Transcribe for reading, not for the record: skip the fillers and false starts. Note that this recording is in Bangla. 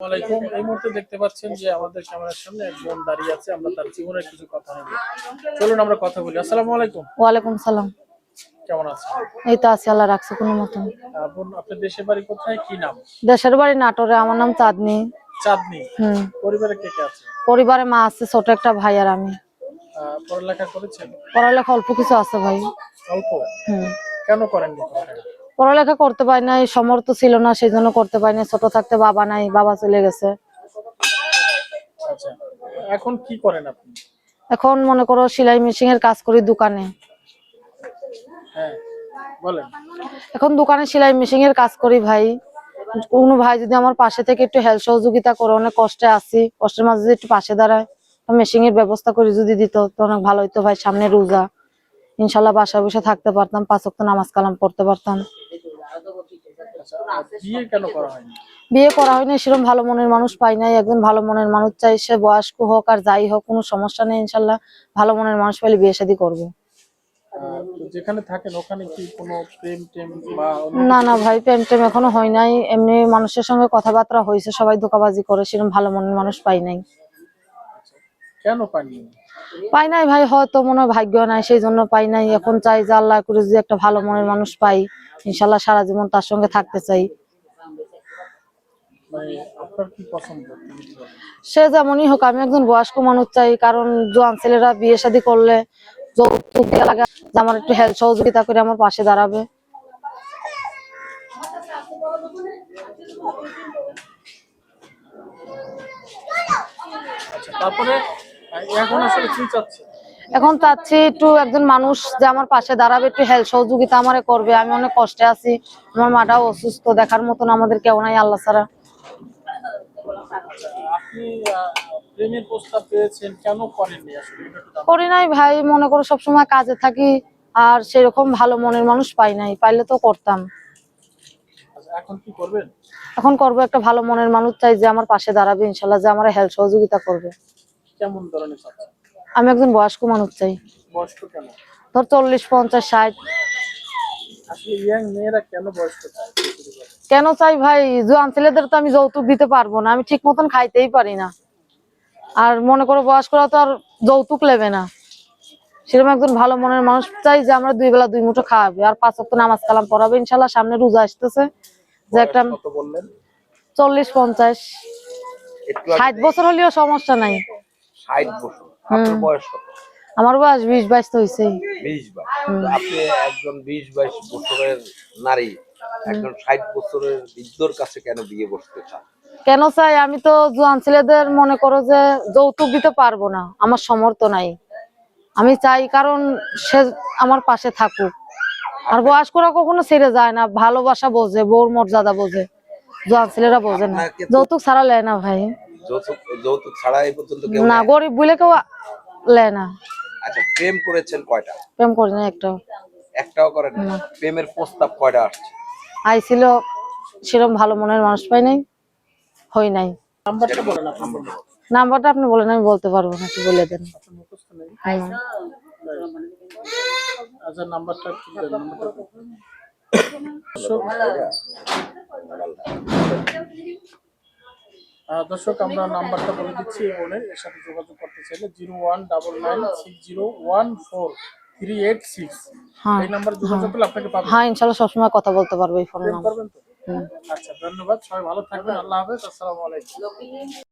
ওয়ালাইকুম। এই মুহূর্তে দেখতে পাচ্ছেন যে আমাদের ক্যামেরার সামনে এক বোন দাঁড়িয়ে আছে। আমরা তার জীবনের কিছু কথা নেব। চলুন আমরা কথা বলি। আসসালামু আলাইকুম। ওয়ালাইকুম সালাম। কেমন আছেন? এই তো আছি, আল্লাহ রাখছে কোনো মতন। বোন, আপনার দেশের বাড়ি কোথায়, কি নাম? দেশের বাড়ি নাটোরে, আমার নাম চাঁদনি। চাঁদনি। পরিবারে কে কে আছে? পরিবারে মা আছে, ছোট একটা ভাই আর আমি। পড়ালেখা করেছেন? পড়ালেখা অল্প কিছু আছে ভাই। অল্প? কেন করেননি পড়ালেখা? পড়ালেখা করতে পারি নাই, সামর্থ্য ছিল না, সেই জন্য করতে পারি না। ছোট থাকতে বাবা নাই, বাবা চলে গেছে। আচ্ছা, এখন কি করেন আপনি? এখন মনে করো সেলাই মেশিন এর কাজ করি দোকানে। হ্যাঁ বলেন। এখন দোকানে সেলাই মেশিন এর কাজ করি ভাই। কোনো ভাই যদি আমার পাশে থেকে একটু হেল্প সহযোগিতা করে, অনেক কষ্টে আছি, কষ্টের মাঝে যদি একটু পাশে দাঁড়ায়, মেশিন এর ব্যবস্থা করে যদি দিত তো অনেক ভালো হইতো ভাই। সামনে রোজা, ইনশাল্লাহ বাসায় বসে থাকতে পারতাম, 5 ওয়াক্ত নামাজ কালাম পড়তে পারতাম। বিয়ে কেন করা হয়নি? বিয়ে করা হয়নি, সেরকম ভালো মনের মানুষ পাই নাই। একজন ভালো মনের মানুষ চাই, সে বয়স্ক হোক আর যাই হোক, কোনো সমস্যা নেই। ইনশাল্লাহ ভালো মনের মানুষ পাইলে বিয়ে শাদী করবো। যেখানে থাকেন ওখানে কি কোনো প্রেম টেম বা? না না ভাই, প্রেম টেম এখনো হয় নাই। এমনি মানুষের সঙ্গে কথাবার্তা হয়েছে, সবাই ধোঁকাবাজি করে, সেরকম ভালো মনের মানুষ পাই নাই। কেন পাইনি? পাই নাই ভাই, হয়তো মনে হয় ভাগ্য নাই, সেই জন্য পাই নাই। এখন চাই যে আল্লাহ করে যদি একটা ভালো মনের মানুষ পাই, ইনশাল্লাহ সারা জীবন তার সঙ্গে থাকতে চাই। সে যেমনই হোক, আমি একজন বয়স্ক মানুষ চাই। কারণ জোয়ান ছেলেরা বিয়ে শাদী করলে যৌতুক দেয়া লাগে, আমার একটু হেল্প সহযোগিতা করে আমার পাশে দাঁড়াবে। তারপরে এখন আসলে কি চাচ্ছেন? এখন চাচ্ছি একটু একজন মানুষ যে আমার পাশে দাঁড়াবে, একটু হেল্প সহযোগিতা আমারে করবে। আমি অনেক কষ্টে আছি, আমার মাটাও অসুস্থ, দেখার মতন আমাদের কেউ নাই আল্লাহ ছাড়া। আপনি প্রেমের প্রস্তাব পেয়েছেন, কেন করেননি আসলে? করি নাই ভাই, মনে করো সবসময় কাজে থাকি, আর সেরকম ভালো মনের মানুষ পাই নাই। পাইলে তো করতাম। এখন কি করবেন? এখন করবো, একটা ভালো মনের মানুষ চাই যে আমার পাশে দাঁড়াবে, ইনশাল্লাহ যে আমার হেল্প সহযোগিতা করবে। কেমন ধরনের চাচ্ছেন? আমি একজন বয়স্ক মানুষ চাই। বয়স্ক কেন? ধর 40, 50, 60। আসলে ইয়াং মেয়েরা কেন বয়স্ক চায়? কেন চাই ভাই, জোয়ান ছেলেদের তো আমি যৌতুক দিতে পারবো না, আমি ঠিক মতন খাইতেই পারি না। আর মনে করো বয়স্করা তো আর যৌতুক নেবে না। সেরকম একজন ভালো মনের মানুষ চাই যে আমরা 2 বেলা 2 মুঠো খাওয়াবে, আর 5 ওয়াক্ত নামাজ কালাম পড়াবে। ইনশাল্লাহ সামনে রোজা আসতেছে, যে একটা 40, 50, 60 বছর হলেও সমস্যা নাই। 60 বছর? আপনার বয়স কত? আমার বয়স 20-22 তো হইছে। 20-22? আপনি একজন 20-22 বছরের নারী একজন 60 বছরের বৃদ্ধর কাছে কেন বিয়ে বসতে চান? কেন চাই, আমি তো জোয়ান ছেলেদের মনে করো যে যৌতুক দিতে পারবো না, আমার সামর্থ্য নাই। আমি চাই কারণ সে আমার পাশে থাকুক। আর বয়স্করা কখনো ছেড়ে যায় না, ভালোবাসা বোঝে, বউর মর্যাদা বোঝে। জোয়ান ছেলেরা বোঝে না, যৌতুক ছাড়া লেয় না ভাই। যৌতুক ছাড়া এই পর্যন্ত কেউ না, গরিব বলে কেউ লেয় না। আচ্ছা, প্রেম করেছেন কয়টা? প্রেম করি না একটাও। একটাও করেন না? প্রেমের প্রস্তাব কয়টা আসছে? আইছিল, সেরকম ভালো মনের মানুষ পাই নাই, হই নাই। নাম্বারটা আপনি বলেন, আমি বলতে পারবো না, কি বলে দেন। আচ্ছা, নাম্বারটা কি দেন? দর্শক, আমরা নাম্বারটা বলে দিচ্ছি। এই বোনের এর সাথে যোগাযোগ করতে চাইলে 0199601386। এই নাম্বারে যোগাযোগ করলে আপনাকে পাবেন। হ্যাঁ, ইনশাআল্লাহ সবসময় কথা বলতে পারবো এই ফোন নাম্বার। আচ্ছা, ধন্যবাদ। সবাই ভালো থাকবেন। আল্লাহ হাফেজ। আসসালামু আলাইকুম।